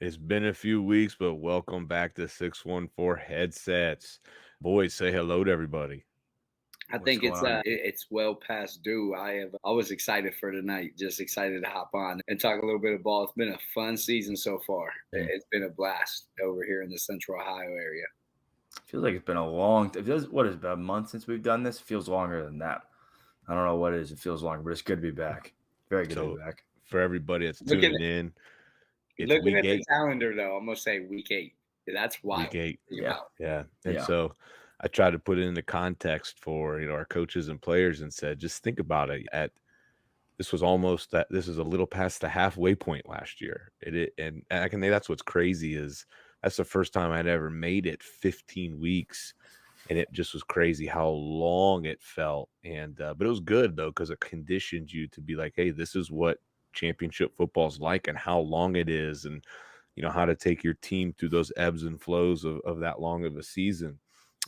It's been a few weeks, but welcome back to 614 Headsets. Boys, say hello to everybody. I What's think going it's on? it's well past due. I was excited for tonight, just excited to hop on and talk a little bit of ball. It's been a fun season so far. Mm. It's been a blast over here in the Central Ohio area. Feels like it's been a long. It feels what is it, about a month since we've done this. Feels longer than that. I don't know what it is. It feels longer, but it's good to be back. Very good to be So, back. for everybody that's Looking tuning in, it's looking week at the eight. calendar though, I'm gonna say week 8. That's Week wild to eight. think Yeah, about. Yeah. And yeah. so I tried to put it into context for our coaches and players and said, just think about it. This is a little past the halfway point last year. And I can say that's what's crazy is that's the first time I'd ever made it 15 weeks. And it just was crazy how long it felt. And but it was good though, because it conditioned you to be like, hey, this is what championship football is like and how long it is, and how to take your team through those ebbs and flows of that long of a season.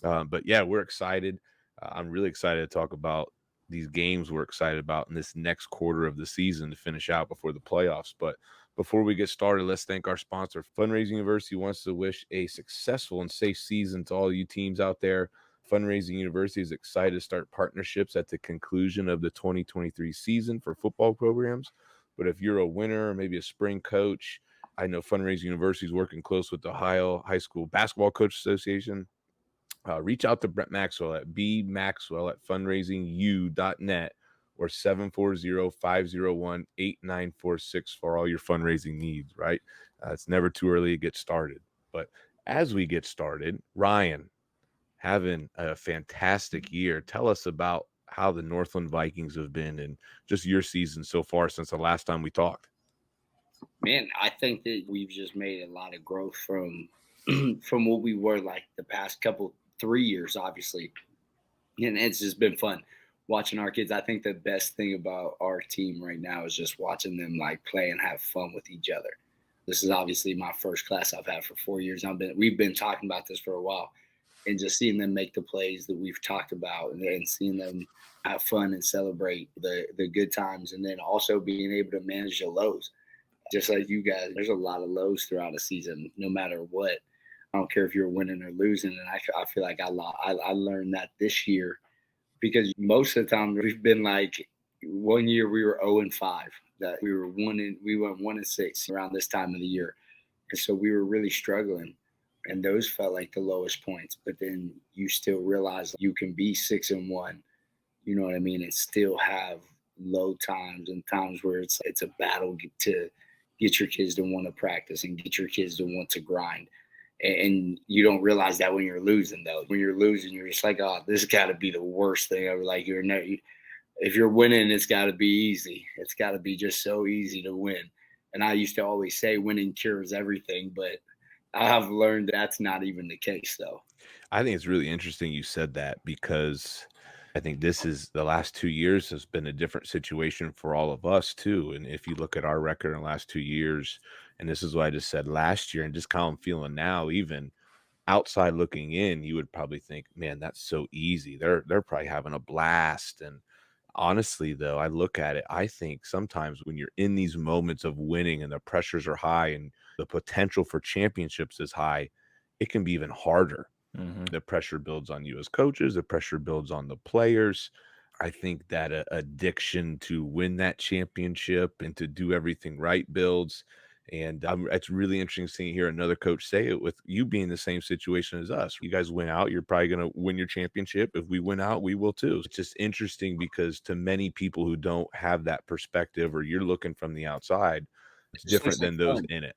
But yeah, we're excited. I'm really excited to talk about these games we're excited about in this next quarter of the season to finish out before the playoffs. But before we get started, let's thank our sponsor. Fundraising University wants to wish a successful and safe season to all you teams out there. Fundraising University is excited to start partnerships at the conclusion of the 2023 season for football programs. But if you're a winner, maybe a spring coach, I know Fundraising University is working close with the Ohio High School Basketball Coach Association. Reach out to Brett Maxwell at bmaxwell@fundraisingu.net or 740-501-8946 for all your fundraising needs, right? It's never too early to get started. But as we get started, Ryan, having a fantastic year. Tell us about how the Northland Vikings have been and just your season so far since the last time we talked. Man, I think that we've just made a lot of growth from from what we were like the past couple 3 years, obviously. And it's just been fun watching our kids. I think the best thing about our team right now is just watching them like play and have fun with each other. This is obviously my first class I've had for 4 years. We've been talking about this for a while, and just seeing them make the plays that we've talked about, and seeing them have fun and celebrate the good times, and then also being able to manage the lows. Just like you guys, there's a lot of lows throughout a season, no matter what. I don't care if you're winning or losing, and I feel like I learned that this year because most of the time we've been like one year we were 0-5, that we went 1-6 around this time of the year, and so we were really struggling, and those felt like the lowest points. But then you still realize you can be 6-1, you know what I mean, and still have low times and times where it's a battle to get your kids to want to practice and get your kids to want to grind. And you don't realize that when you're losing, though. When you're losing, you're just like, oh, this got to be the worst thing ever. Like if you're winning, it's got to be easy. It's got to be just so easy to win. And I used to always say winning cures everything, but I have learned that's not even the case, though. I think it's really interesting you said that because I think this is the last 2 years has been a different situation for all of us too. And if you look at our record in the last 2 years, and this is what I just said last year, and just how I'm feeling now, even outside looking in, you would probably think, man, that's so easy. They're probably having a blast. And honestly, though, I look at it, I think sometimes when you're in these moments of winning and the pressures are high and the potential for championships is high, it can be even harder. Hmm. The pressure builds on you as coaches, the pressure builds on the players. I think that addiction to win that championship and to do everything right builds. And it's really interesting seeing hear another coach say it with you being the same situation as us. You guys win out, you're probably going to win your championship. If we win out, we will too. It's just interesting because to many people who don't have that perspective or you're looking from the outside, it's It just looks different like than those fun. in it.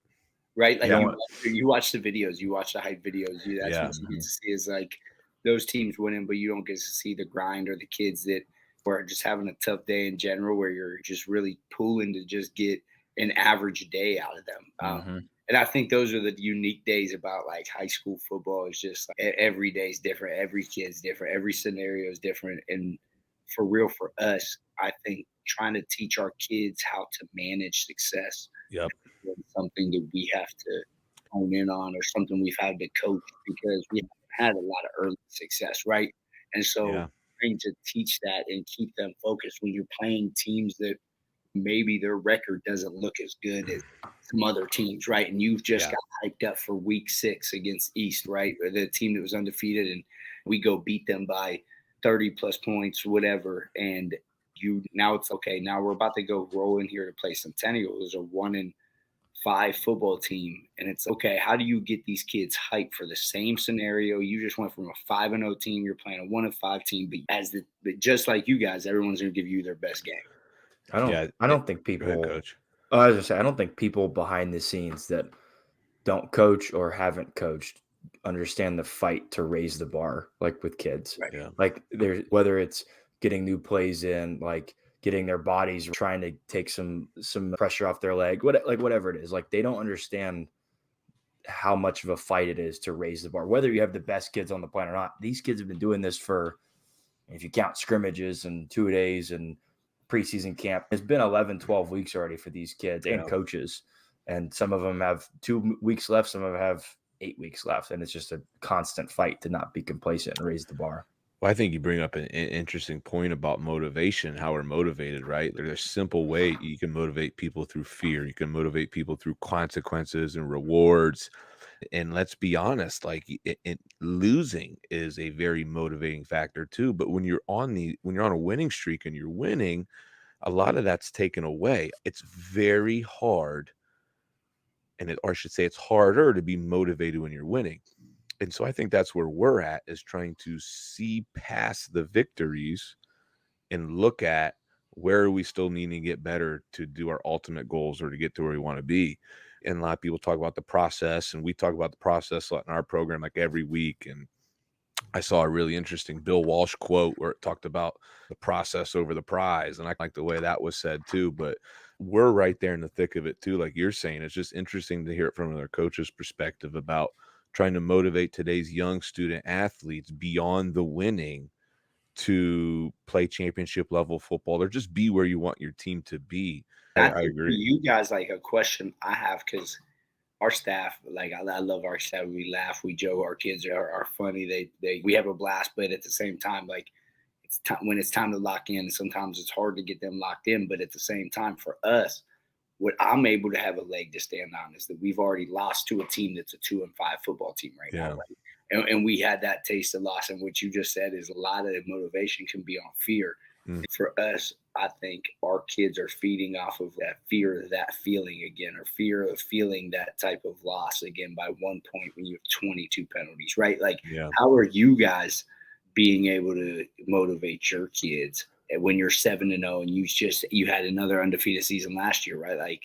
Right? Like Yeah. Yeah. you watch the videos, you watch the hype videos. That's Yeah. what you get Hmm. to see is like those teams winning, but you don't get to see the grind or the kids that were just having a tough day in general, where you're just really pulling to just get an average day out of them. Hmm. And I think those are the unique days about like high school football. Is just like, every day is different, every kid's different, every scenario is different, and for real for us, I think trying to teach our kids how to manage success Yep. really something that we have to hone in on, or something we've had to coach because we haven't had a lot of early success, right? And so Yeah. trying to teach that and keep them focused when you're playing teams that maybe their record doesn't look as good as some other teams, right? And you've just got hyped up for week 6 against East, right? Or the team that was undefeated, and we go beat them by 30 plus points, whatever. And now it's okay. Now we're about to go roll in here to play Centennial, who's a 1-5 football team. And it's okay. How do you get these kids hyped for the same scenario? You just went from a 5-0 team, you're playing a 1-5 team, but just like you guys, everyone's going to give you their best game. I don't think people. Go ahead, Coach. I was gonna say, I don't think people behind the scenes that don't coach or haven't coached understand the fight to raise the bar, like with kids. Right. Yeah. Like whether it's getting new plays in, like getting their bodies, trying to take some pressure off their leg, whatever it is. Like they don't understand how much of a fight it is to raise the bar. Whether you have the best kids on the planet or not, these kids have been doing this for, if you count scrimmages and 2 days and preseason camp, it's been 11, 12 weeks already for these kids and coaches. And some of them have 2 weeks left. Some of them have 8 weeks left. And it's just a constant fight to not be complacent and raise the bar. Well, I think you bring up an interesting point about motivation, how we're motivated, right? There's a simple way you can motivate people through fear. You can motivate people through consequences and rewards. And let's be honest, like losing is a very motivating factor too. But when you're on a winning streak and you're winning, a lot of that's taken away. It's very hard, or I should say it's harder to be motivated when you're winning. And so I think that's where we're at, is trying to see past the victories and look at where we still need to get better to do our ultimate goals or to get to where we want to be. And a lot of people talk about the process, and we talk about the process a lot in our program, like every week. And I saw a really interesting Bill Walsh quote where it talked about the process over the prize. And I like the way that was said too, but we're right there in the thick of it too. Like you're saying, it's just interesting to hear it from another coach's perspective about trying to motivate today's young student athletes beyond the winning to play championship level football or just be where you want your team to be. I agree. You guys, like a question I have, because our staff, like I love our staff. We laugh, we joke. Our kids are funny. We have a blast, but at the same time, like when it's time to lock in, sometimes it's hard to get them locked in. But at the same time, for us, what I'm able to have a leg to stand on is that we've already lost to a team that's a 2-5 football team right now. Right? And we had that taste of loss. And what you just said is a lot of the motivation can be on fear. For us, I think our kids are feeding off of that fear of that feeling again, or fear of feeling that type of loss again by 1 point when you have 22 penalties, right? Like, how are you guys being able to motivate your kids when you're 7-0 and you had another undefeated season last year, right? Like,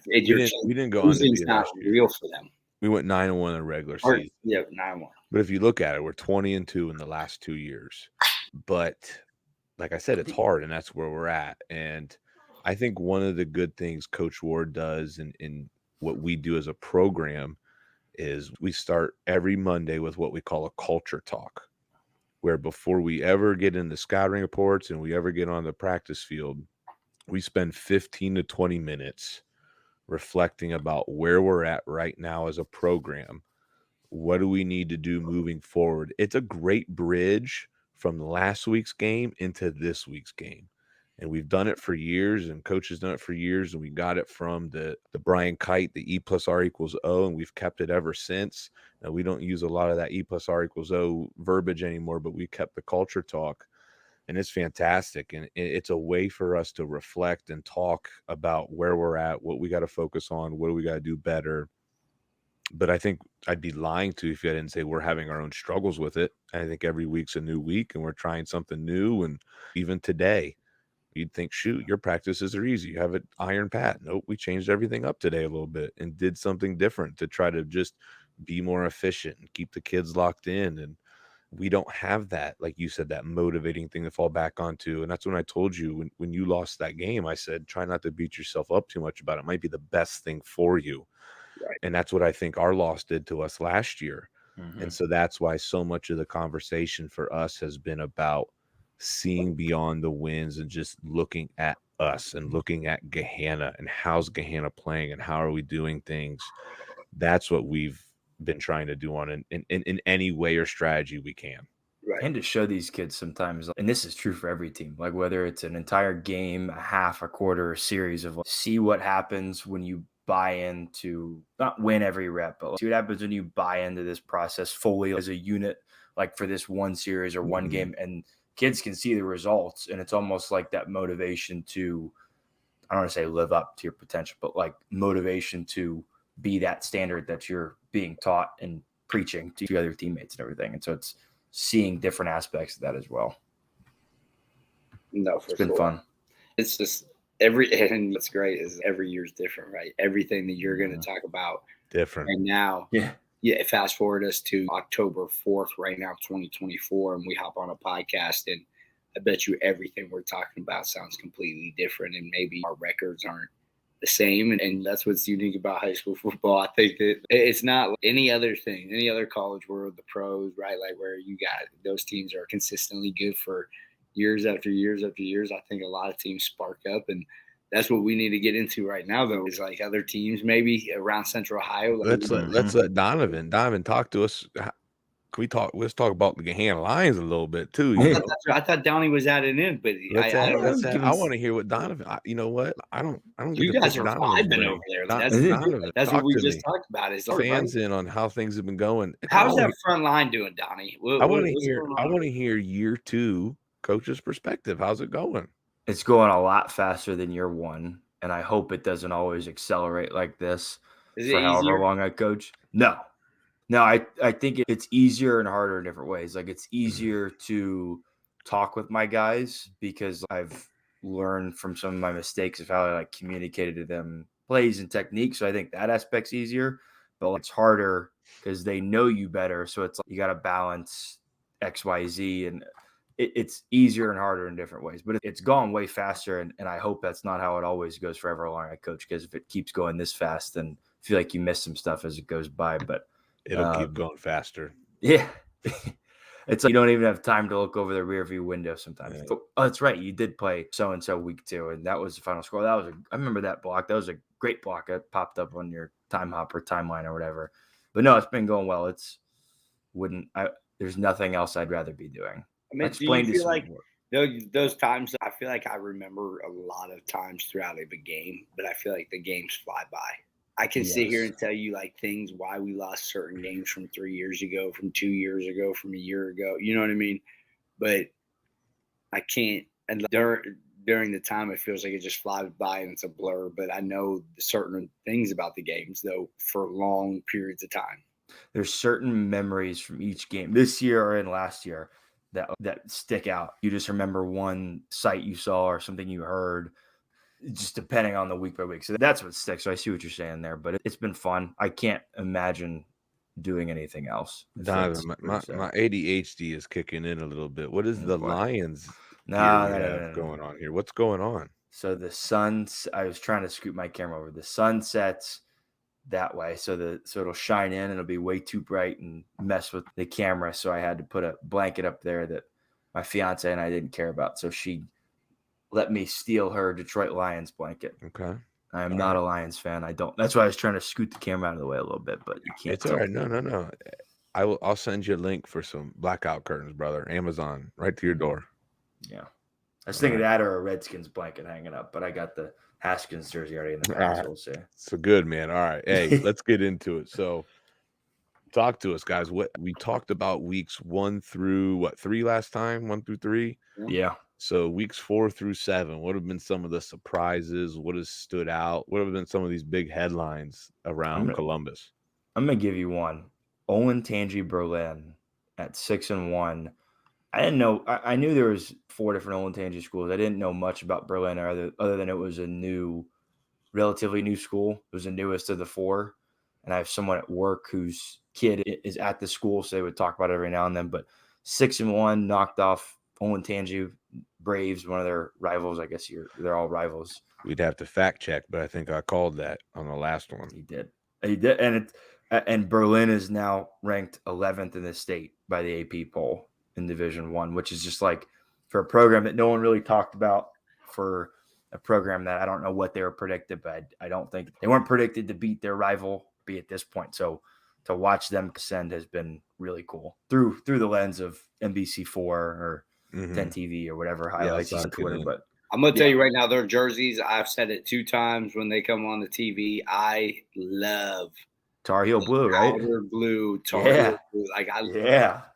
we didn't go undefeated last year. Real for them. We went 9-1 in the regular season. Yeah, 9-1. But if you look at it, we're 20-2 in the last 2 years. But like I said, it's hard, and that's where we're at. And I think one of the good things Coach Ward does in what we do as a program is we start every Monday with what we call a culture talk, where before we ever get into scouting reports and we ever get on the practice field, we spend 15 to 20 minutes reflecting about where we're at right now as a program. What do we need to do moving forward? It's a great bridge from last week's game into this week's game. And we've done it for years, and Coach has done it for years, and we got it from the Brian Kite, the E plus R equals O, and we've kept it ever since. Now, we don't use a lot of that E plus R equals O verbiage anymore, but we kept the culture talk, and it's fantastic. And it's a way for us to reflect and talk about where we're at, what we got to focus on, what do we got to do better. But I think I'd be lying to you if I didn't say we're having our own struggles with it. I think every week's a new week, and we're trying something new. And even today, you'd think, shoot, your practices are easy. You have it iron pat. Nope, we changed everything up today a little bit and did something different to try to just be more efficient and keep the kids locked in. And we don't have that, like you said, that motivating thing to fall back onto. And that's when I told you when you lost that game, I said, try not to beat yourself up too much about it. It might be the best thing for you. Right. And that's what I think our loss did to us last year. And so that's why so much of the conversation for us has been about seeing beyond the wins and just looking at us and looking at Gahanna and how's Gahanna playing and how are we doing things. That's what we've been trying to do on in any way or strategy we can. Right. And to show these kids sometimes, and this is true for every team, like whether it's an entire game, a half, a quarter, a series of see what happens when you buy into, not win every rep, but see what happens when you buy into this process fully as a unit, like for this one series or one game, and kids can see the results. And it's almost like that motivation to, I don't want to say live up to your potential, but like motivation to be that standard that you're being taught and preaching to other teammates and everything. And so it's seeing different aspects of that as well. No, for It's been fun. It's just and what's great is every year's different, right? Everything that you're going to talk about Different. right now. Yeah. Fast forward us to October 4th, right now, 2024, and we hop on a podcast, and I bet you everything we're talking about sounds completely different, and maybe our records aren't the same. And that's what's unique about high school football. I think that it's not like any other thing, any other college world, the pros, right? Like where you got those teams are consistently good for years after years after years. I think a lot of teams spark up, and that's what we need to get into right now, though, is like other teams maybe around Central Ohio. Let's let Donovan talk to us. Can we talk? Let's talk about the Gahanna Lions a little bit too. You know? I thought Downey was adding in, but I want to hear what Donovan. You know what? I don't. You get guys to are pick Donovan's vibing brain. over there. Donovan, That's talk what we to just me. talked about. Is Fans in on how things have been going. How's that front line doing, Donnie? I want to hear. I want to hear year 2 coach's perspective. How's it going? It's going a lot faster than year 1, and I hope it doesn't always accelerate like this for however long I coach. No, I think it's easier and harder in different ways. Like it's easier to talk with my guys because I've learned from some of my mistakes of how I like communicated to them plays and techniques. So I think that aspect's easier, but it's harder because they know you better. So it's like you got to balance X, Y, Z, and it's easier and harder in different ways, but it's gone way faster. And I hope that's not how it always goes for however long I coach, because if it keeps going this fast, then I feel like you miss some stuff as it goes by, but it'll keep going faster. Yeah. It's like you don't even have time to look over the rear view window sometimes. Yeah. Oh, that's right. You did play so-and-so week 2, and that was the final score. I remember that block. That was a great block that popped up on your time hopper timeline or whatever. But no, it's been going well. There's nothing else I'd rather be doing. I mean, do you feel like those times, I feel like I remember a lot of times throughout a game, but I feel like the games fly by. I can sit here and tell you like things why we lost certain games from 3 years ago, from 2 years ago, from a year ago. You know what I mean? But I can't. And during the time, it feels like it just flies by and it's a blur. But I know certain things about the games, though, for long periods of time. There's certain memories from each game this year or in last year that stick out. You just remember one sight you saw or something you heard, just depending on the week by week. So that's what sticks. So I see what you're saying there, but it's been fun. I can't imagine doing anything else. Donovan, my ADHD is kicking in a little bit. What is the Lions going on here? What's going on? So the sun, I was trying to scoot my camera over. The sun sets that way. So it'll shine in and it'll be way too bright and mess with the camera. So I had to put a blanket up there that my fiance and I didn't care about. So she let me steal her Detroit Lions blanket. Okay. I am not a Lions fan. That's why I was trying to scoot the camera out of the way a little bit, but you can't. It's all right. No. I'll send you a link for some blackout curtains, brother. Amazon, right to your door. Yeah. I was thinking that or a Redskins blanket hanging up, but I got the Haskins jersey already in the back. So good, man. All right. Hey, let's get into it. So talk to us, guys. What we talked about weeks 1 through 3 last time? 1 through 3? Yeah. So weeks 4 through 7, what have been some of the surprises? What has stood out? What have been some of these big headlines around Columbus? I'm going to give you one. Olentangy Berlin at 6-1. I didn't know. I knew there was 4 different Olentangy schools. I didn't know much about Berlin other than it was a relatively new school. It was the newest of the 4. And I have someone at work whose kid is at the school, so they would talk about it every now and then. But 6-1 knocked off Olentangy Braves, one of their rivals. I guess they're all rivals. We'd have to fact check, but I think I called that on the last one. He did, and Berlin is now ranked 11th in the state by the AP poll in Division I, which is just like for a program that no one really talked about, for a program that I don't know what they were predicted, but I don't think they weren't predicted to beat their rival at this point. So to watch them ascend has been really cool through the lens of NBC4 or 10 TV or whatever highlights on Twitter. But I'm going to tell you right now, their jerseys, I've said it 2 times when they come on the TV. I love Tar Heel blue, right? Powder blue, Tar Heel blue. Like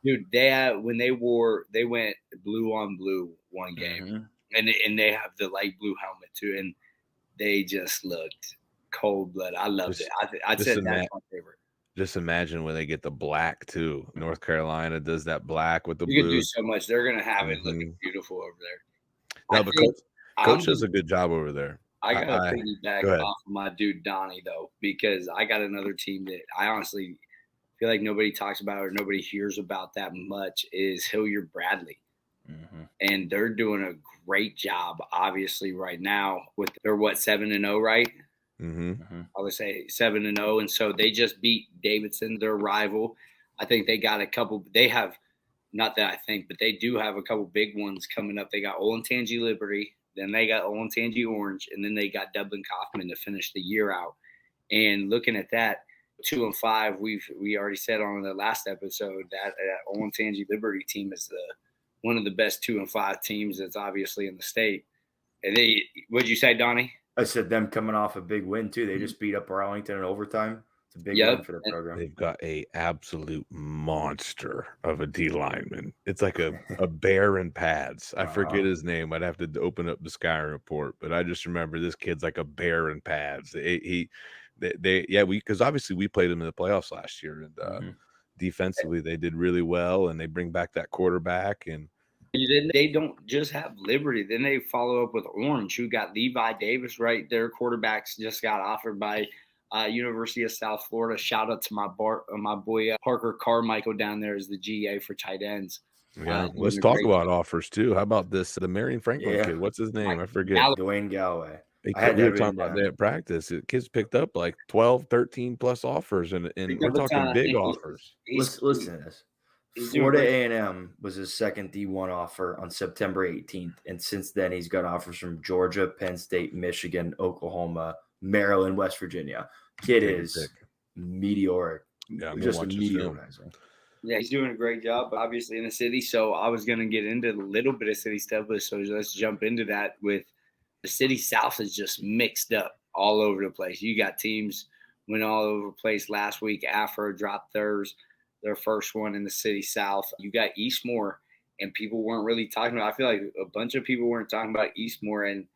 dude, they went blue on blue one game, and they have the light blue helmet too, and they just looked cold blood. I loved it. I said that's my favorite. Just imagine when they get the black too. North Carolina does that black with the blue. You can do so much. They're gonna have it looking beautiful over there. No, but Coach does a good job over there. I got to piggyback off of my dude Donnie though, because I got another team that I honestly feel like nobody talks about or nobody hears about that much is Hilliard Bradley. And they're doing a great job, obviously, right now with they're 7-0, right? I would say 7-0, and so they just beat Davidson, their rival. I think they got a couple. They have not that I think, but they do have a couple big ones coming up. They got Olentangy Liberty, then they got Olentangy Orange, and then they got Dublin Kaufman to finish the year out. And looking at that, 2-5, we already said on the last episode that Olentangy Liberty team is one of the best 2-5 teams that's obviously in the state. And what'd you say, Donnie? I said them coming off a big win too. They just beat up Arlington in overtime. It's a big win for the program. They've got a absolute monster of a D lineman. It's like a bear in pads. I forget his name. I'd have to open up the Sky Report, but I just remember this kid's like a bear in pads. Because obviously we played him in the playoffs last year, and defensively they did really well, and they bring back that quarterback. And they don't just have Liberty. Then they follow up with Orange, who got Levi Davis, right? Their quarterbacks just got offered by University of South Florida. Shout out to my boy Parker Carmichael down there as the GA for tight ends. Yeah, let's talk about offers too. How about this? The Marion Franklin kid. What's his name? I forget. Dwayne Galloway. We were talking about that at practice. Kids picked up like 12, 13 plus offers, and we're talking big offers. Listen to this. Florida A&M was his second D1 offer on September 18th, and since then he's got offers from Georgia, Penn State, Michigan, Oklahoma, Maryland, West Virginia. Kid is meteoric. Yeah, just meteorizing. Yeah, he's doing a great job, obviously, in the city. So I was going to get into a little bit of city stuff, so let's jump into that. With the city south is just mixed up all over the place. You got teams went all over the place last week. Afro dropped their first one in the city south. You got Eastmoor, and people weren't really talking about. I feel like a bunch of people weren't talking about Eastmoor, and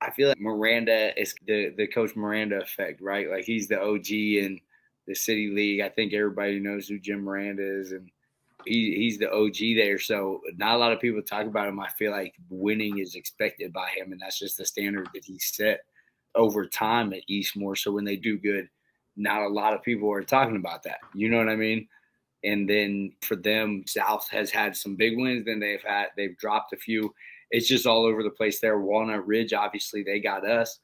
I feel like Miranda is the Coach Miranda effect, right? Like he's the OG in the city league. I think everybody knows who Jim Miranda is, and he's the OG there. So not a lot of people talk about him. I feel like winning is expected by him, and that's just the standard that he set over time at Eastmoor. So when they do good, not a lot of people are talking about that. You know what I mean? And then for them, South has had some big wins. Then they've dropped a few. It's just all over the place there. Walnut Ridge, obviously, they got us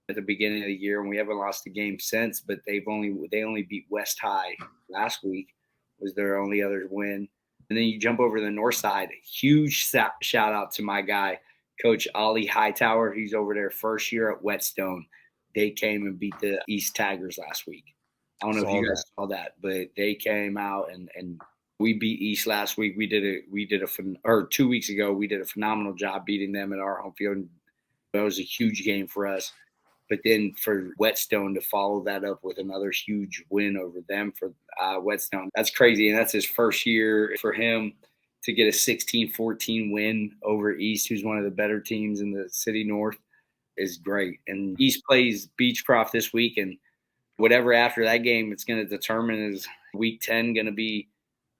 at the beginning of the year, and we haven't lost a game since. But they only beat West High last week. Was their only other win. And then you jump over to the north side. Huge shout out to my guy, Coach Ollie Hightower. He's over there first year at Whetstone. They came and beat the East Tigers last week. I don't know if you guys saw that, but they came out and we beat East last week. 2 weeks ago, we did a phenomenal job beating them at our home field. That was a huge game for us. But then for Whetstone to follow that up with another huge win over them for Whetstone, that's crazy. And that's his first year for him to get a 16-14 win over East, who's one of the better teams in the city north, is great. And East plays Beechcroft this week, and whatever after that game it's going to determine is week 10 going to be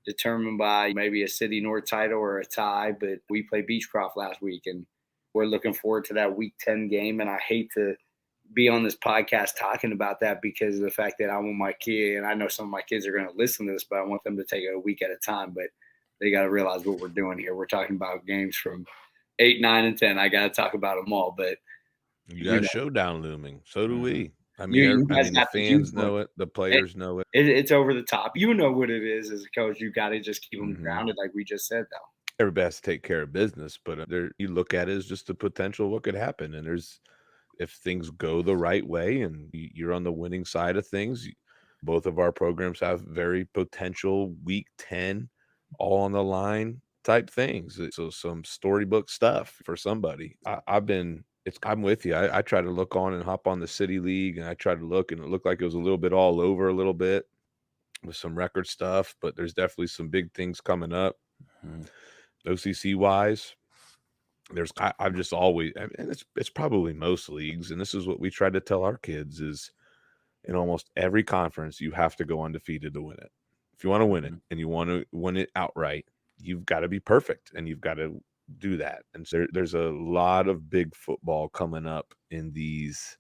determined by maybe a city north title or a tie. But we played Beechcroft last week, and we're looking forward to that week 10 game. And I hate to be on this podcast talking about that because of the fact that I want my kid, and I know some of my kids are going to listen to this, but I want them to take it a week at a time. But they got to realize what we're doing here. We're talking about games from 8, 9, and 10. I got to talk about them all. But you got a showdown looming. So do we. I mean, the fans know it. The players know it. It's over the top. You know what it is as a coach. You got to just keep them grounded, like we just said, though. Everybody has to take care of business, but you look at it as just the potential what could happen. And if things go the right way and you're on the winning side of things, Both of our programs have very potential week 10, all on the line type things. So some storybook stuff for somebody. I'm with you. I try to look on and hop on the City League, and I try to look, and it looked like it was a little bit all over a little bit with some record stuff, but there's definitely some big things coming up. OCC wise, I've just always, and it's probably most leagues, and this is what we try to tell our kids is in almost every conference, you have to go undefeated to win it. If you want to win it and you want to win it outright, you've got to be perfect, and you've got to do that. And so there's a lot of big football coming up in these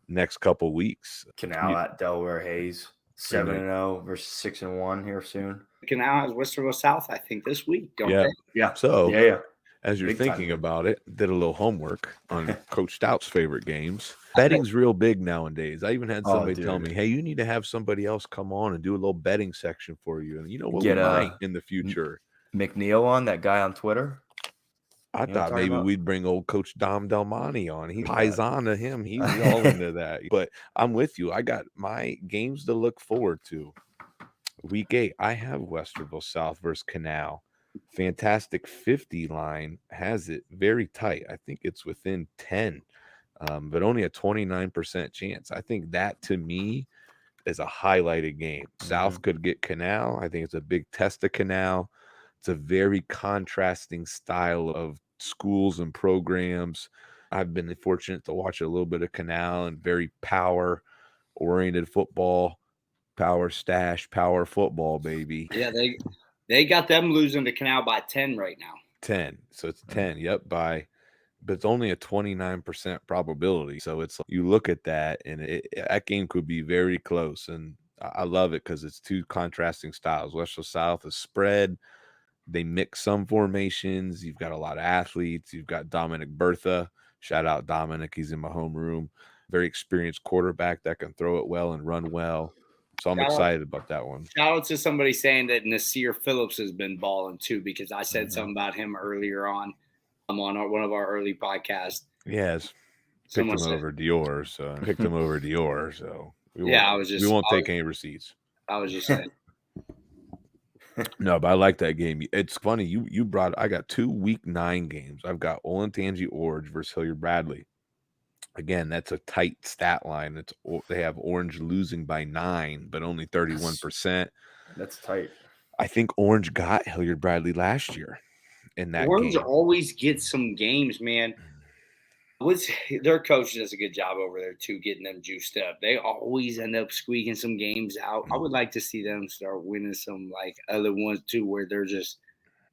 next couple weeks. Canal at Delaware Hayes, 7-0 versus 6-1 here soon. Canal has Westerville South, I think, this week, don't Yeah. they? Yeah. So Yeah. as you're Big time. thinking about it, did a little homework on Coach Stout's favorite games. Betting's real big nowadays. I even had somebody tell me, hey, you need to have somebody else come on and do a little betting section for you. And you know what, we might in the future. McNeil on, that guy on Twitter. I thought maybe we'd bring old Coach Dom Delmonte on. He paisan to him. He's all into that. But I'm with you. I got my games to look forward to. Week 8, I have Westerville South versus Canal. Fantastic 50 line has it very tight. I think it's within 10, but only a 29% chance. I think that to me is a highlighted game. South could get Canal. I think it's a big test of Canal. It's a very contrasting style of schools and programs. I've been fortunate to watch a little bit of Canal and very power-oriented football, power stash, power football, baby. Yeah, they got them losing to Canal by 10 right now. 10. So it's 10. Yep, but it's only a 29% probability. So it's you look at that, and that game could be very close. And I love it because it's two contrasting styles. Westerville South is spread. They mix some formations. You've got a lot of athletes. You've got Dominic Bertha. Shout out Dominic. He's in my homeroom. Very experienced quarterback that can throw it well and run well. So I'm excited about that one. Shout out to somebody saying that Nasir Phillips has been balling too, because I said something about him earlier on. I'm on one of our early podcasts. Yes. Picked him over Dior. So we won't take any receipts. I was just saying. No, but I like that game. It's funny. You brought. I got 2 week 9 games. I've got Olentangy Orange versus Hilliard Bradley. Again, that's a tight stat line. They have Orange losing by 9, but only 31%. That's tight. I think Orange got Hilliard Bradley last year in that Orange game. always gets some games, man. Their coach does a good job over there too, getting them juiced up. They always end up squeaking some games out. I would like to see them start winning some like other ones too, where they're just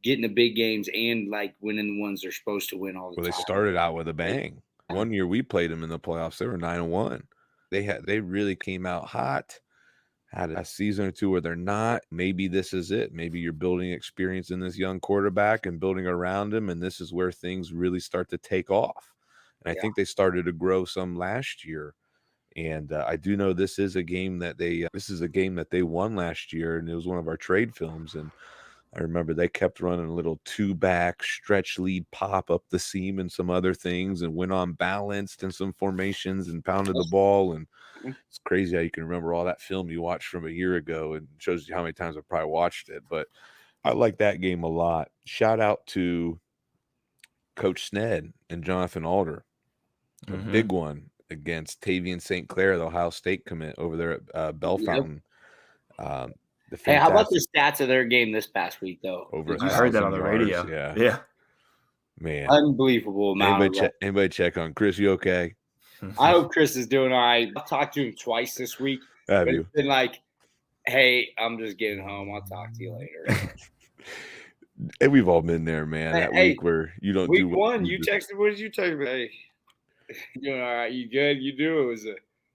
getting the big games and like winning the ones they're supposed to win all the time. They started out with a bang. One year we played them in the playoffs. They were 9-1. They really came out hot. Had a season or two where they're not. Maybe this is it. Maybe you're building experience in this young quarterback and building around him, and this is where things really start to take off. And I think they started to grow some last year. And I do know this is a game that they won last year, and it was one of our trade films. And I remember they kept running a little 2-back stretch lead pop up the seam and some other things, and went on balanced in some formations and pounded the ball. And it's crazy how you can remember all that film you watched from a year ago, and shows you how many times I probably watched it. But I like that game a lot. Shout out to Coach Sned and Jonathan Alder. A big one against Tavian St. Clair, the Ohio State commit over there at Bellefontaine. Hey, how about the stats of their game this past week, though? I heard that on the radio. Yeah. Man. Unbelievable amount. Anybody check on Chris? You okay? I hope Chris is doing all right. I've talked to him twice this week. Have you? It's been like, hey, I'm just getting home. I'll talk to you later. And we've all been there, man. That week where you don't do week one, you texted. What did you text me? Hey, you doing all right? You good? You do?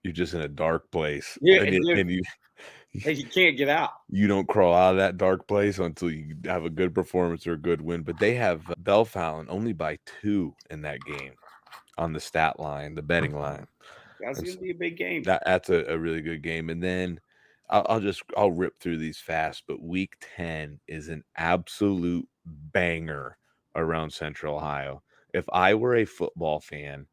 You're just in a dark place. Yeah, and you can't get out. You don't crawl out of that dark place until you have a good performance or a good win. But they have Bellefontaine only by 2 in that game on the stat line, the betting line. That's going to be a big game. That's a really good game. And then I'll rip through these fast, but week 10 is an absolute banger around Central Ohio. If I were a football fan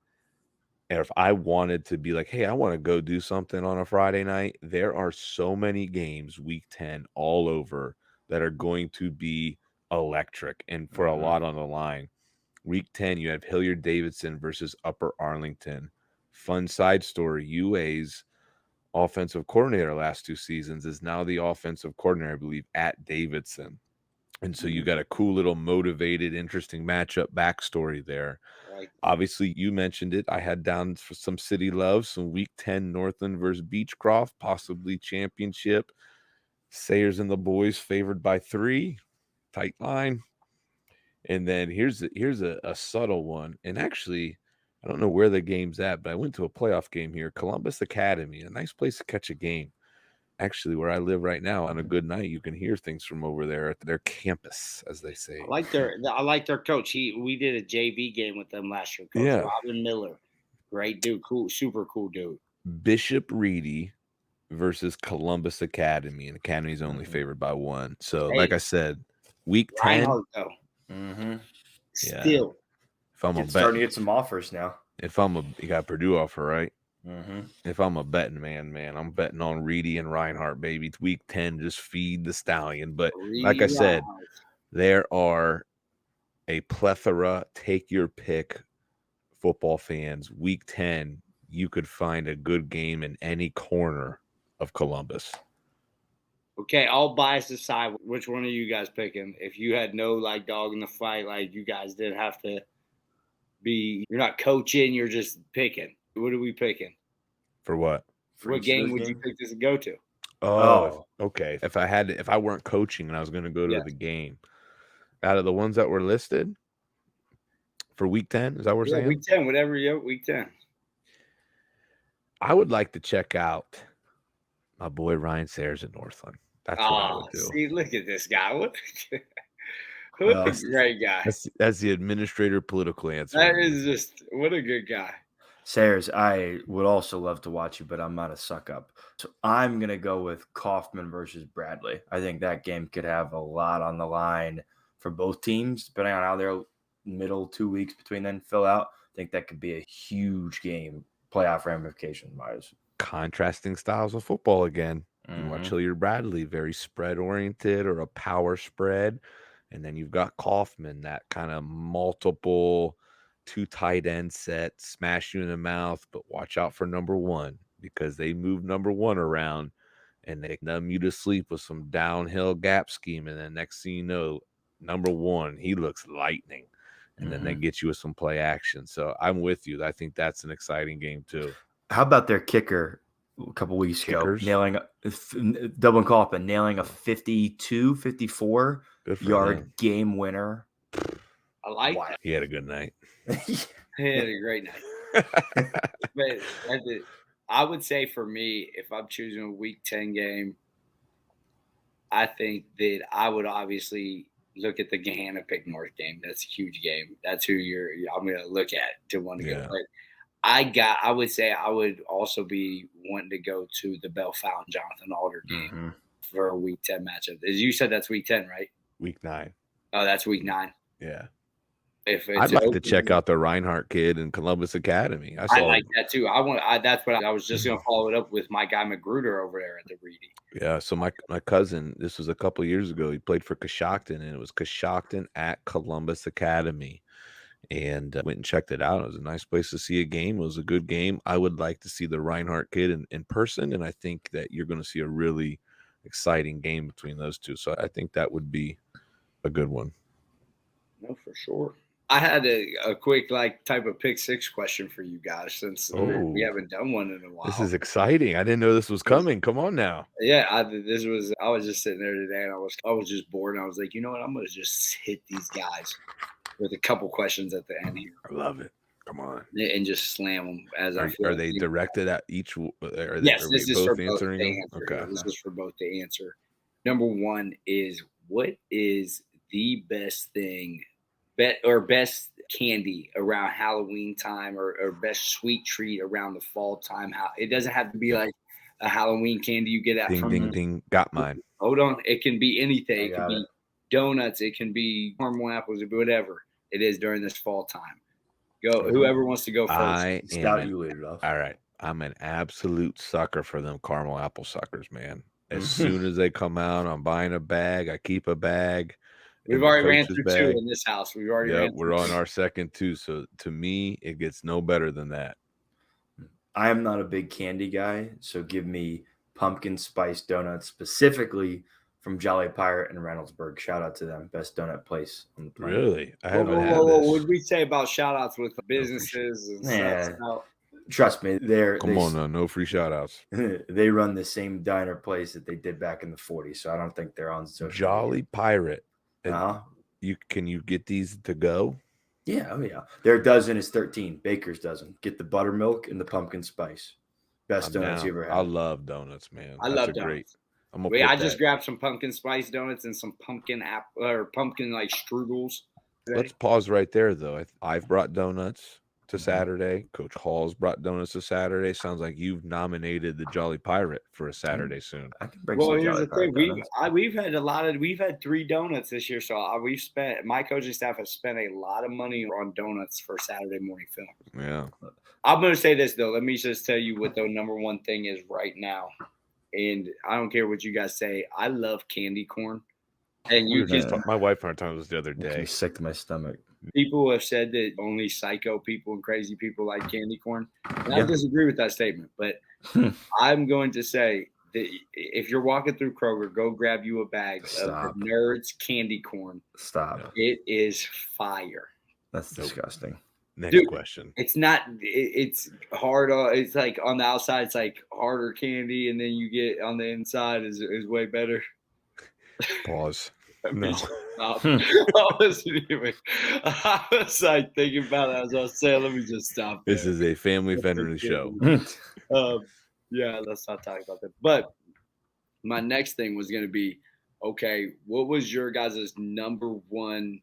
And if I wanted to be like, hey, I want to go do something on a Friday night, there are so many games week 10 all over that are going to be electric and for a lot on the line. Week 10, you have Hilliard Davidson versus Upper Arlington. Fun side story, UA's offensive coordinator last 2 seasons is now the offensive coordinator, I believe, at Davidson. And so you got a cool little motivated, interesting matchup backstory there. Right. Obviously, you mentioned it. I had down for some city love, some week 10 Northland versus Beechcroft, possibly championship. Sayers and the boys favored by 3. Tight line. And then here's a subtle one. And actually, I don't know where the game's at, but I went to a playoff game here. Columbus Academy, a nice place to catch a game. Actually, where I live right now, on a good night, you can hear things from over there at their campus, as they say. I like their coach. We did a JV game with them last year. Coach Robin Miller, great dude, cool, super cool dude. Bishop Reedy versus Columbus Academy, and Academy's only favored by 1. So, like I said, week 10. Still, if I'm starting to get some offers now. You got Purdue offer, right? If I'm a betting man, I'm betting on Reedy and Reinhardt, baby. It's week 10, just feed the stallion. But like I said, there are a plethora, take your pick, football fans. Week 10, you could find a good game in any corner of Columbus. Okay, all bias aside, which one are you guys picking? If you had no dog in the fight, you guys didn't have to be, you're not coaching, you're just picking. What are we picking? For what? What game would you pick this to go to? Okay. If I weren't coaching and I was going to go to the game, out of the ones that were listed for week 10, is that what we're saying? Week 10, whatever. Yeah, week 10. I would like to check out my boy Ryan Sayers at Northland. That's what I would do. See, look at this guy. What a great guy. That's the administrator political answer. That is just, what a good guy. Sayers, I would also love to watch you, but I'm not a suck up. So I'm going to go with Kaufman versus Bradley. I think that game could have a lot on the line for both teams, depending on how their middle 2 weeks between then fill out. I think that could be a huge game, playoff ramification-wise. Contrasting styles of football again. You watch Hilliard Bradley, very spread-oriented or a power spread. And then you've got Kaufman, that kind of multiple 2 tight end set, smash you in the mouth, but watch out for number 1 because they move number 1 around and they numb you to sleep with some downhill gap scheme. And then next thing you know, number 1, he looks lightning. And then they get you with some play action. So I'm with you. I think that's an exciting game too. How about their kicker a couple weeks ago, nailing Dublin Kaufman, nailing a 52, 54 yard game winner. I like that. He had a good night. He had a great night. But I would say for me, if I'm choosing a week 10 game, I think that I would obviously look at the Gahanna Pick North game. That's a huge game. That's who I'm going to look at to want to go play. I would say I would also be wanting to go to the Bellefontaine Jonathan Alder game for a week 10 matchup. As you said, that's week 10, right? Week 9. Oh, that's week 9. Yeah. If I'd like to check out the Reinhardt kid in Columbus Academy. I like that too. That's what I was just going to follow it up with my guy Magruder over there at the Reedy. Yeah. So my cousin, this was a couple of years ago. He played for Coshocton, and it was Coshocton at Columbus Academy, and went and checked it out. It was a nice place to see a game. It was a good game. I would like to see the Reinhardt kid in person, and I think that you're going to see a really exciting game between those two. So I think that would be a good one. No, for sure. I had a quick type of pick 6 question for you guys since we haven't done one in a while. This is exciting. I didn't know this was coming. Come on now. Yeah, I was just sitting there today and I was just bored and I was like, you know what? I'm gonna just hit these guys with a couple questions at the end here. I love it. Come on. And just slam them as I feel. Are they directed at each? Yes, this is for both to answer. Okay. This is for both to answer. Number 1 is, what is the best thing best candy around Halloween time or best sweet treat around the fall time? It doesn't have to be like a Halloween candy you get at ding. Got mine. Hold on. It can be anything. It can be donuts. It can be caramel apples or whatever it is during this fall time. Go. Whoever wants to go first. I Scout, am you lead it off. all right. I'm an absolute sucker for them caramel apple suckers, man. As soon as they come out, I'm buying a bag. I keep a bag. We've in the already ran coach's through bag. 2 in this house. We've already Yep, ran. we're on our second 2. So to me, it gets no better than that. I am not a big candy guy, so give me pumpkin spice donuts, specifically from Jolly Pirate in Reynoldsburg. Shout out to them, best donut place on the planet. Really? I Whoa, haven't whoa, had whoa, whoa. this. What did we say about shout outs with free businesses and Yeah. stuff? No. Trust me, Come on now, no free shout outs. they run the same diner place that they did back in the 40s, so I don't think they're on social Jolly Pirate. media. Can you get these to go? Yeah, oh yeah. Their dozen is 13. Baker's dozen. Get the buttermilk and the pumpkin spice. Best I'm donuts down. you ever had. I love donuts, man. I That's love a great. donuts. I'm gonna Wait, put I just that- grabbed some pumpkin spice donuts and some pumpkin pumpkin like strudels. Let's pause right there, though. I've brought donuts to Mhm. Saturday. Coach Hall's brought donuts to Saturday. Sounds like you've nominated the Jolly Pirate for a Saturday soon. I can bring Well, some here's Jolly the thing: Pirate we've had 3 donuts this year, so my coaching staff has spent a lot of money on donuts for Saturday morning film. Yeah. I'm going to say this though. Let me just tell you what the number one thing is right now, and I don't care what you guys say. I love candy corn, and We you were just can. my wife and I talking about this the other Makes me day. sick to my stomach. People have said that only psycho people and crazy people like candy corn. And I Yeah. disagree with that statement, but I'm going to say that if you're walking through Kroger, go grab you a bag Stop. of the Nerds candy corn. Stop. It is fire. That's Nope. disgusting. Next Dude. question. It's not. It's hard. It's like on the outside, it's like harder candy, and then you get on the inside is way better. Pause. I No. stop. I was like thinking about it as I was saying. Let me just stop. This there. is a family-friendly show. Yeah, let's not talk about that. But my next thing was going to be, okay, what was your guys' number one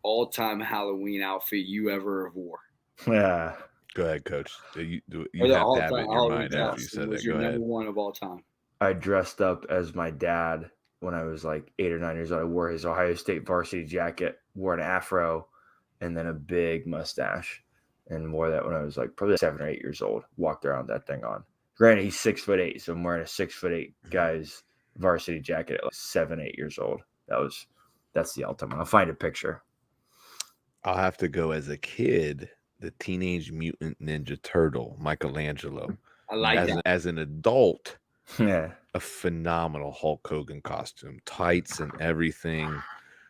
all-time Halloween outfit you ever wore? Yeah. Go ahead, Coach. You Or have the to have it all-time in your Halloween mind after you costume said was that. your Go number ahead. one of all time. I dressed up as my dad when I was like 8 or 9 years old. I wore his Ohio State varsity jacket, wore an afro, and then a big mustache, and wore that when I was like probably 7 or 8 years old. Walked around with that thing on. Granted, he's 6'8", so I'm wearing a 6'8" guy's varsity jacket at like 7, 8 years old. That's the ultimate. I'll find a picture. I'll have to go as a kid. The Teenage Mutant Ninja Turtle, Michelangelo. I like that. As an adult, Yeah. a phenomenal Hulk Hogan costume, tights and everything.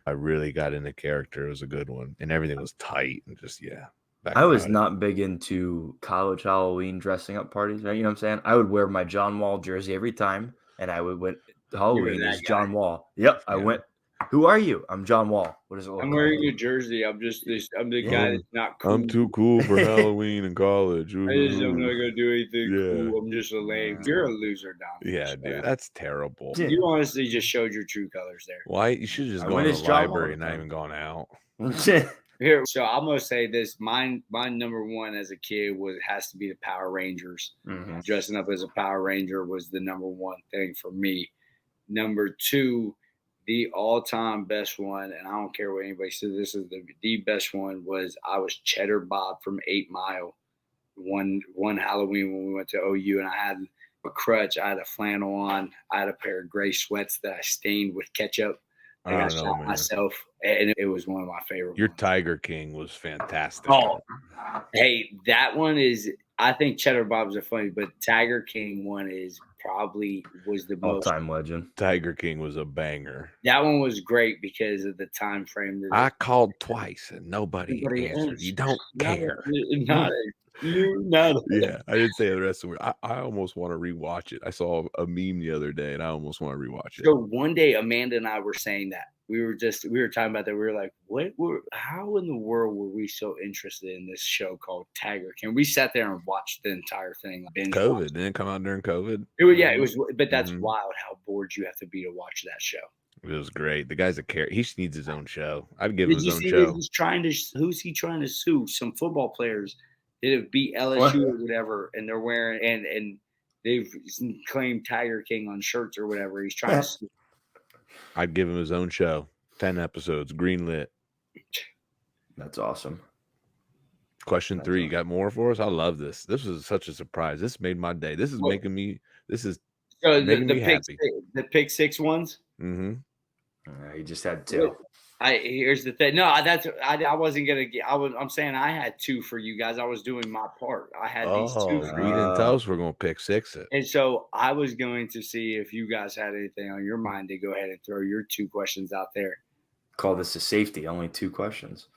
I really got into character. It was a good one, and everything was tight and just back I was about it. not big into college Halloween dressing up parties, right? You know what I'm saying? I would wear my John Wall jersey every time, and I would went Halloween that is guy. John Wall. Yep, I Yeah. went. Who are you? I'm John Wall. What does it look I'm like? wearing your jersey. I'm the guy that's not cool. I'm too cool for Halloween in college. I'm not gonna do anything Yeah. cool. I'm just a lame. You're a loser, Dom. Yeah, Shut dude, up. that's terrible. Yeah. You honestly just showed your true colors there. Why you should have just I gone went to as the John Wall library all and the not time. even gone out. Here, so I'm gonna say this. My number one as a kid has to be the Power Rangers. Mhm. Dressing up as a Power Ranger was the number one thing for me. Number two, the all-time best one, and I don't care what anybody says, this is the best one, was I was Cheddar Bob from 8 Mile. One Halloween when we went to OU, and I had a crutch, I had a flannel on, I had a pair of gray sweats that I stained with ketchup. Like I shot myself, and it was one of my favorite Your ones. Tiger King was fantastic. Oh, hey, that one is. I think Cheddar Bob's are funny, but Tiger King one was the most. All-time legend. Tiger King was a banger. That one was great because of the time frame. That I called twice and nobody answered. You don't care. Yeah, I didn't say the rest of it. I almost want to rewatch it. I saw a meme the other day, and I almost want to rewatch it. So one day, Amanda and I were saying that we were talking about that. We were like, how in the world were we so interested in this show called Tiger King? We sat there and watched the entire thing. COVID didn't it come out during COVID. It was, but that's Mhm. wild how bored you have to be to watch that show. It was great. The guy's a character. He just needs his own show. I'd give him Did his you own see show. that who's he trying to sue? Some football players that have beat LSU or whatever, and they're wearing and they've claimed Tiger King on shirts or whatever. He's trying to sue. I'd give him his own show. 10 episodes, greenlit. That's awesome. Question That's 3, you all. got more for us? I love this. This was such a surprise. This made my day. This is What? making me So making me happy. the pick six ones. Mm-hmm. You just had What? 2. Here's the thing. No, I wasn't gonna get. I'm saying I had 2 for you guys. I was doing my part. I had these 2 Oh, for we you. didn't tell us we're gonna pick 6 it. And so I was going to see if you guys had anything on your mind to go ahead and throw your 2 questions out there. Call this a safety. Only 2 questions.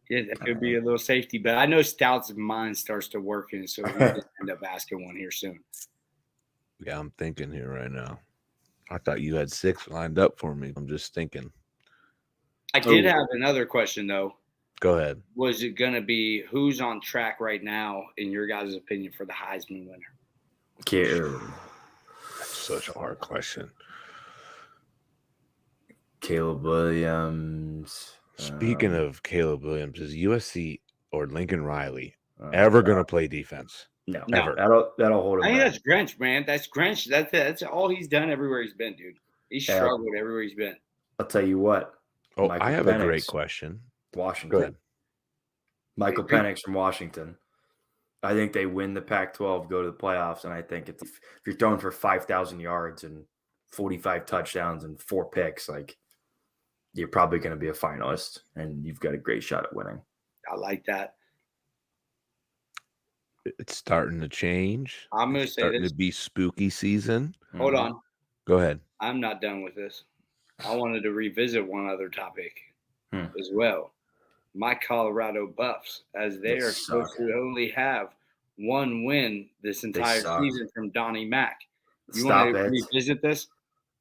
Yeah, that could be a little safety, but I know Stout's mind starts to work, and so he could end up asking one here soon. Yeah, I'm thinking here right now. I thought you had 6 lined up for me. I'm just thinking. I did have another question though. Go ahead. Was it going to be who's on track right now, in your guys' opinion, for the Heisman winner? That's such a hard question. Caleb Williams. Speaking of Caleb Williams, is USC or Lincoln Riley ever going to play defense? No, Ever. That'll hold him I think back. that's Grinch, man. That's Grinch. That's all he's done everywhere he's been, dude. He's struggled everywhere he's been. I'll tell you what. Oh, Michael I have a great Penix, question. Washington. Go ahead. Michael Penix from Washington. I think they win the Pac-12, go to the playoffs, and I think if you're throwing for 5,000 yards and 45 touchdowns and 4 picks, like you're probably going to be a finalist, and you've got a great shot at winning. I like that. It's starting to change. I'm going to say Starting this. to be spooky season. Hold on. Go ahead. I'm not done with this. I wanted to revisit one other topic as well. My Colorado Buffs, as they are supposed to only have 1 win this entire season from Donnie Mack. You want to revisit this?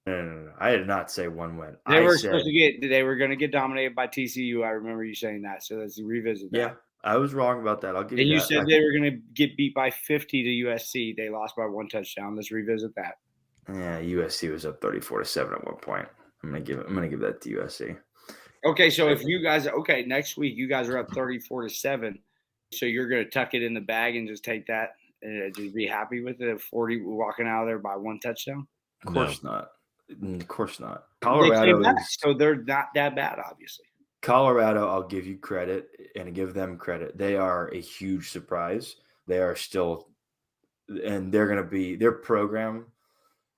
No. I did not say 1 win. They were supposed to get. They were going to get dominated by TCU. I remember you saying that. So let's revisit that. Yeah, I was wrong about that. I'll give you that. And you said they were going to get beat by 50 to USC. They lost by 1 touchdown. Let's revisit that. Yeah, USC was up 34-7 at one point. I'm gonna give that to USC. Okay, so if you guys next week you guys are up 34-7, so you're gonna tuck it in the bag and just take that and just be happy with it. 40 walking out of there by 1 touchdown. Of course not. Of course not. Colorado so they're not that bad, obviously. Colorado, I'll give you credit and give them credit. They are a huge surprise. They are still, and they're going to be their program,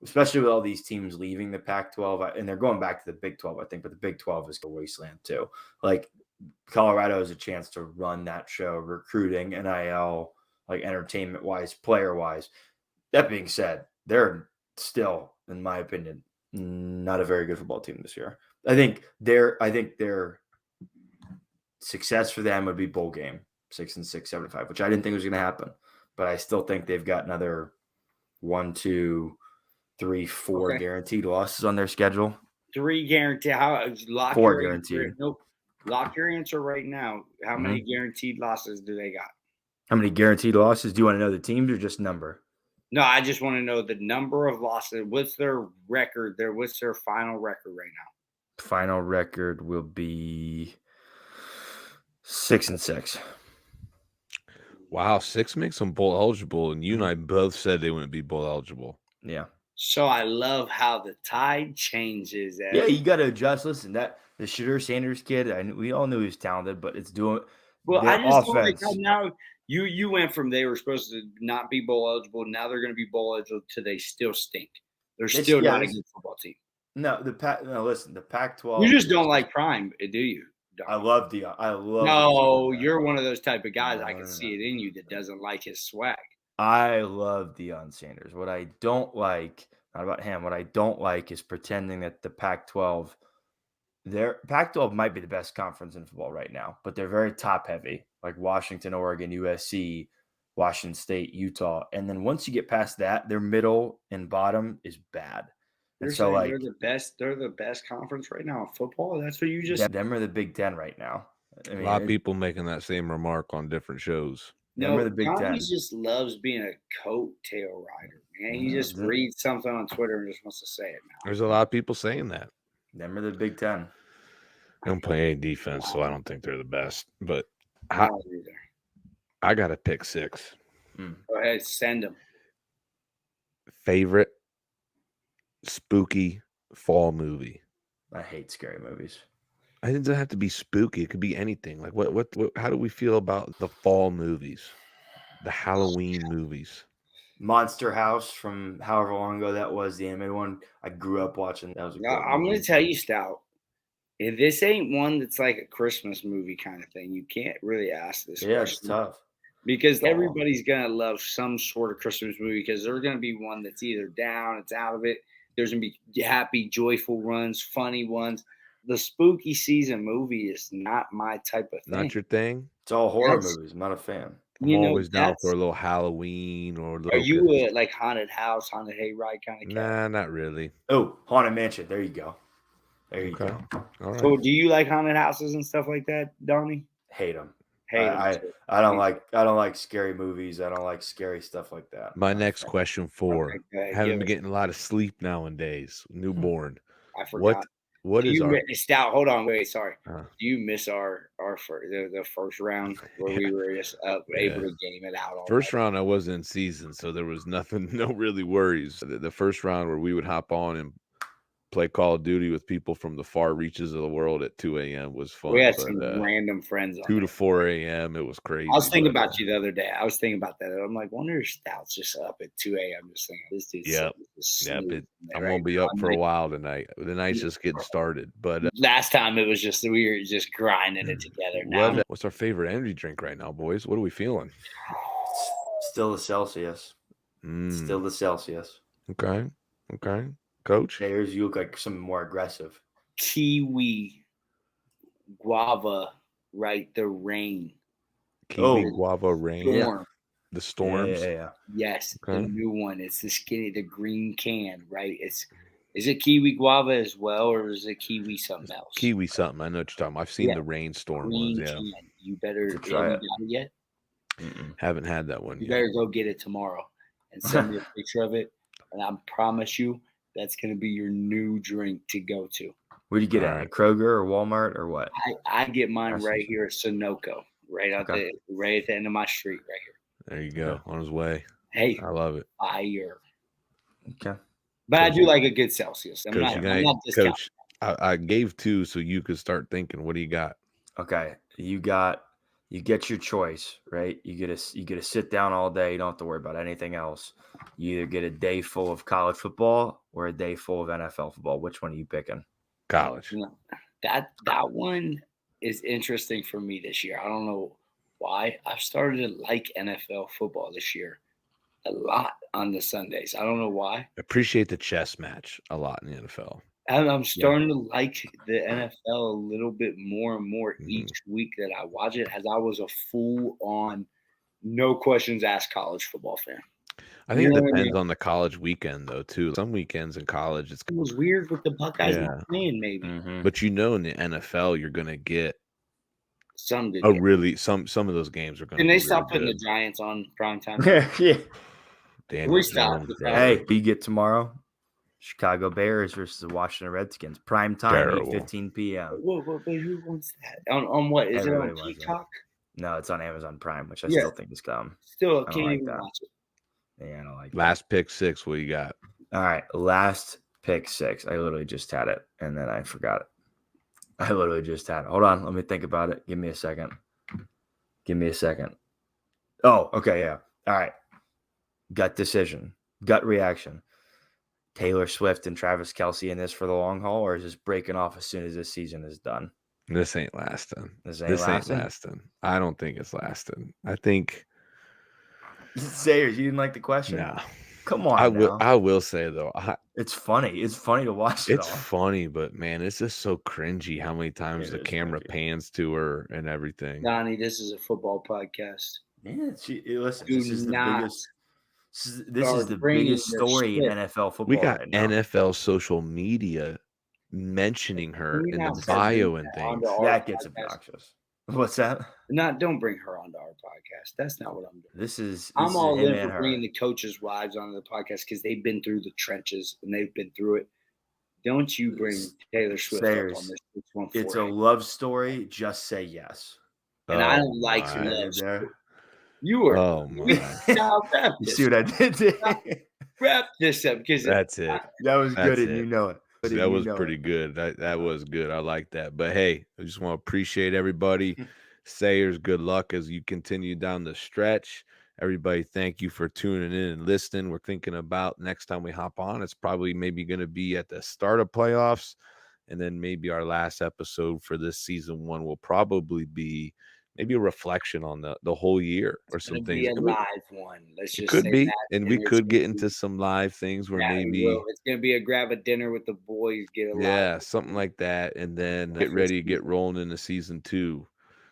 especially with all these teams leaving the Pac-12, and they're going back to the Big 12, I think, but the Big 12 is a wasteland too. Like Colorado has a chance to run that show, recruiting, NIL, like entertainment-wise, player-wise. That being said, they're still, in my opinion, not a very good football team this year. I think their success for them would be bowl game, 6-6, 7-5, which I didn't think was going to happen. But I still think they've got another 1, 2, 3, 4 guaranteed losses on their schedule. 3 guaranteed. Lock 4 guaranteed. Nope. Lock your answer right now. How many guaranteed losses do they got? How many guaranteed losses? Do you want to know the teams or just number? No, I just want to know the number of losses. What's their record? What's their final record right now? Final record will be 6-6. Wow, 6 makes them bowl eligible, and you and I both said they wouldn't be bowl eligible. Yeah. So I love how the tide changes. Yeah, you got to adjust. Listen, that the Shadur Sanders kid, we all knew he was talented, but it's doing well. I just don't like how now you went from they were supposed to not be bowl eligible. Now they're going to be bowl eligible to they still stink. They're still not a good football team. No, listen, the Pac-12. You just don't like Prime, do you? I love. No, you're one of those type of guys. I can see it in you that doesn't like his swag. I love Deion Sanders. What I don't like, not about him, what I don't like is pretending that the Pac-12, Pac-12 might be the best conference in football right now, but they're very top heavy, like Washington, Oregon, USC, Washington State, Utah. And then once you get past that, their middle and bottom is bad. And so like they're the best conference right now in football. That's what you just them are the Big Ten right now. I mean, a lot of people making that same remark on different shows. No, the Big Ten. He just loves being a coattail rider, man. He just reads something on Twitter and just wants to say it now. There's a lot of people saying that. Them are the Big Ten. They don't play any defense, so I don't think they're the best. But I got to pick 6. Go ahead, send them. Favorite spooky fall movie. I hate scary movies. It doesn't have to be spooky. It could be anything. Like what how do we feel about the fall movies? The Halloween movies? Monster House from however long ago that was, the animated one. I grew up watching. That was a Now, great I'm movie. gonna tell you, Stout. If this ain't one that's like a Christmas movie kind of thing, you can't really ask this Yeah, it's question tough. because Oh. everybody's gonna love some sort of Christmas movie because there's gonna be one that's either down, it's out of it. There's gonna be happy, joyful runs, funny ones. The spooky season movie is not my type of thing. Not your thing? It's all horror That's- movies. I'm not a fan. I'm You know, always down for a that's- little Halloween or a Are little you a like haunted house, haunted hayride kind of cat? Nah, not really. Oh, Haunted Mansion. There you go. There you Okay. go. All right. So, do you like haunted houses and stuff like that, Donnie? Hate them. Hey, I don't like scary movies. I don't like scary stuff like that. My next question for Okay, go ahead, haven't give been it. getting a lot of sleep nowadays. Newborn. I forgot. What Do is you our Stout? Hold on, wait, sorry. Uh. Do you miss the first round where we were just able to game it out? first round? I wasn't in season, so there was nothing, no really worries. The first round where we would hop on and play Call of Duty with people from the far reaches of the world at 2 a.m. was fun. We had but, some random friends. On 2 to there. 4 a.m. It was crazy. I was thinking but, about you the other day. I was thinking about that. I'm like, wonder if Stout's just up at 2 a.m. Just thinking, this dude's Yep. I'm gonna be up for a while tonight. The night's just getting started. But Last time it was just we were just grinding it together. Now what's our favorite energy drink right now, boys? What are we feeling? Still the Celsius. Still the Celsius. Okay. Coach? There's you look like something more aggressive. kiwi, guava, right? The rain. Kiwi guava rain. Storm. The storms. Yeah. Yes, Okay. the new one. It's the green can, right? Is it kiwi guava as well, or is it kiwi something else? Kiwi something. I know what you're talking about. I've seen Yeah. the rainstorm Green ones. Yeah. can. You better To try have you got it yet? Haven't had that one You yet. better go get it tomorrow and send me a picture of it. And I promise you, that's going to be your new drink to go to. Where do you get it? All At Kroger or Walmart or what? I get mine That's right interesting. here at Sunoco, right at the end of my street, right here. There you go. On his way. Hey, I love it. fire! Okay. But I Coach, do like a good Celsius. I'm Coach, not discounting. Coach, I gave 2 so you could start thinking. What do you got? Okay. You get your choice, right? You get to sit down all day. You don't have to worry about anything else. You either get a day full of college football or a day full of NFL football. Which one are you picking? College. That one is interesting for me this year. I don't know why. I've started to like NFL football this year a lot on the Sundays. I don't know why. Appreciate the chess match a lot in the NFL. And I'm starting to like the NFL a little bit more and more Mhm. each week that I watch it, as I was a full-on, no questions asked college football fan. I think You it know what I depends mean? on the college weekend though too. Some weekends in college it's It was weird with the Buckeyes Yeah. not playing, maybe. but in the NFL you're gonna get Some did. a really some of those games are gonna Can be they stop really putting the good. Giants on prime time? Yeah. Daniel We stopped Jones, with bro. that. Hey, you get tomorrow. Chicago Bears versus the Washington Redskins. Prime time, Terrible. 8:15 p.m. But who wants that? On what? Is Everybody it on wants that. Peacock? No, it's on Amazon Prime, which I Yeah. still think is dumb. Still don't can't like even that. watch it. Yeah, I don't like that. Last pick 6, what you got? All right, last pick 6. I literally just had it, and then I forgot it. I literally just had it. Hold on, let me think about it. Give me a second. Oh, okay, yeah. All right. Gut decision, gut reaction. Taylor Swift and Travis Kelce in this for the long haul, or is this breaking off as soon as this season is done? This ain't lasting. This This ain't ain't lasting. lasting. I don't think it's lasting. I think Sayers, you didn't like the question? no. Come on, I will say though, It's funny. It's funny to watch. it's it all. funny, but man, it's just so cringy how many times It the is camera cringy. pans to her and everything. Donnie, this is a football podcast. Yeah, listen. Do This is the not biggest. This is start the bringing biggest your story in shit. NFL football. We got right now. NFL social media mentioning her Can we in not the start bio bringing and that onto things. our That gets podcast? obnoxious. What's that? Don't bring her onto our podcast. That's not what I'm doing. This is. I'm all him in and for her. bringing the coaches' wives onto the podcast because they've been through the trenches and they've been through it. Don't you bring Taylor Swift up Sayers, on this one It's for a you. love story. Just say yes. And I Oh don't like my. love. There. You were. Oh We my. now wrap You this. see what I did? there? Wrap this up because That's it. That was That's good, and it. you know it. Little did That you was know pretty it. good. That was good. I like that. But hey, I just want to appreciate everybody. Sayers, good luck as you continue down the stretch. Everybody, thank you for tuning in and listening. We're thinking about next time we hop on. It's probably maybe going to be at the start of playoffs. And then maybe our last episode for this season 1 will probably be maybe a reflection on the whole year or It's gonna some be things. a live one. Let's It just could say be. that, And we and it's could gonna get be into some live things where yeah, it will. maybe It's gonna be a grab a dinner with the boys, get a live yeah, something like that, and then the get first ready to get season. rolling into season 2.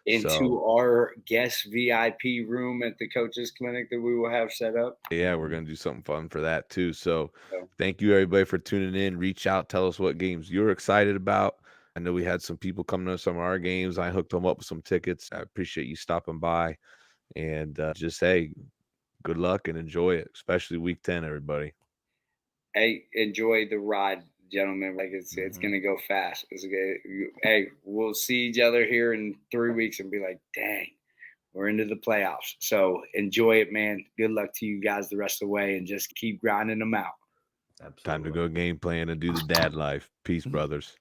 So, Into our guest VIP room at the coaches clinic that we will have set up. yeah, we're gonna do something fun for that too. So, So thank you everybody for tuning in. Reach out, tell us what games you're excited about. I know we had some people coming to some of our games. I hooked them up with some tickets. I appreciate you stopping by, and just hey, good luck and enjoy it, especially week 10, everybody. hey, enjoy the ride, gentlemen. Like it's Mhm. gonna go fast. Hey, we'll see each other here in 3 weeks and be like, dang, we're into the playoffs. So enjoy it, man. Good luck to you guys the rest of the way, and just keep grinding them out. Time to Absolutely. go game plan and do the dad life. Peace, brothers.